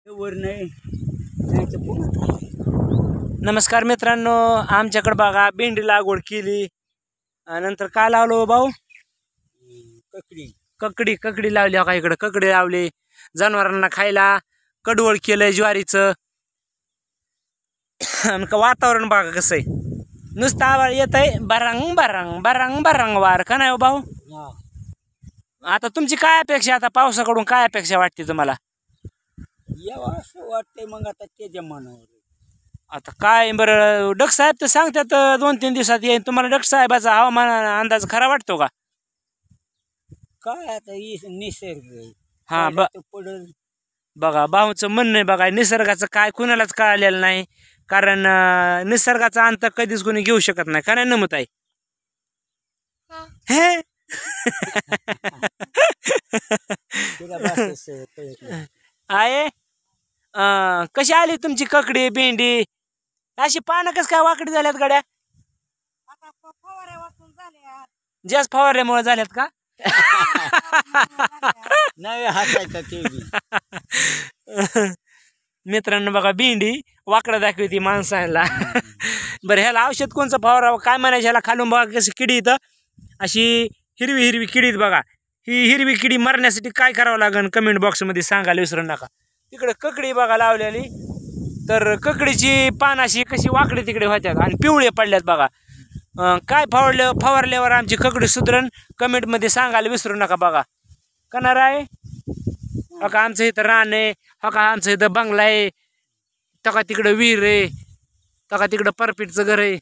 वर नाही जायचं पुन्हा. नमस्कार मित्रांनो, आमच्याकडे बघा भेंडी लागवड केली. नंतर काय लावलो भाऊ? ककडी ककडी ककडी लावली का इकडे? ककडी लावली, जनावरांना खायला कडवळ केलंय ज्वारीचं. आणि वातावरण बघा कसं आहे, नुसतं आवाळ येत आहे, बरंग बरंग बरंग बरंग वार का नाही हो भाऊ? हा. आता तुमची काय अपेक्षा, आता पावसाकडून काय अपेक्षा वाटते तुम्हाला? यावं असं वाटतंय, मग आता त्याच्या मनावर आहे. आता काय बरं, डक साहेब तर सांगतात 2-3 दिवसात येईल. तुम्हाला डक साहेबाचा हवामान अंदाज खरा वाटतो का? काय आता निसर्ग आहे. हा पडलं तर पडल. बघा भाऊचं म्हणणं आहे बघा, निसर्गाचं काय कुणालाच कळलेलं नाही. कारण निसर्गाचा अंत कधीच कोणी घेऊ शकत नाही. का नाही नमत आहे हे? तिला भाषेचं कळत नाही. आहे कशी आली तुमची ककडी भेंडी? अशी पानं कस काय वाकडी झाल्यात गड्या? जास्त फवारल्यामुळे झाल्यात का? नाही हसायचं ते बी. मित्रांनो बघा, भेंडी वाकडा दाखवती माणसाला. बरं, ह्याला औषध कोणचं फवारावं काय म्हणायचं? ह्याला खालून बघा कशी किडी इथं, अशी हिरवी हिरवी किडीत बघा. ही हिरवी किडी मारण्यासाठी काय करावं लागेल कमेंट बॉक्समध्ये सांगायला विसरू नका. तिकडे ककडी बघा लावलेली, तर ककडीची पान अशी कशी वाकडे तिकडे होत्यात आणि पिवळे पडल्यात बघा. काय फवारल्यावर आमची ककडी सुधरण कमेंटमध्ये सांगायला विसरू नका बघा. कणार आहे हो का? आमचं इथं रान आहे हो का? आमचं इथं बंगला आहे तो का? तिकडं विहीर आहे तो का? तिकडं परपीटचं घर आहे.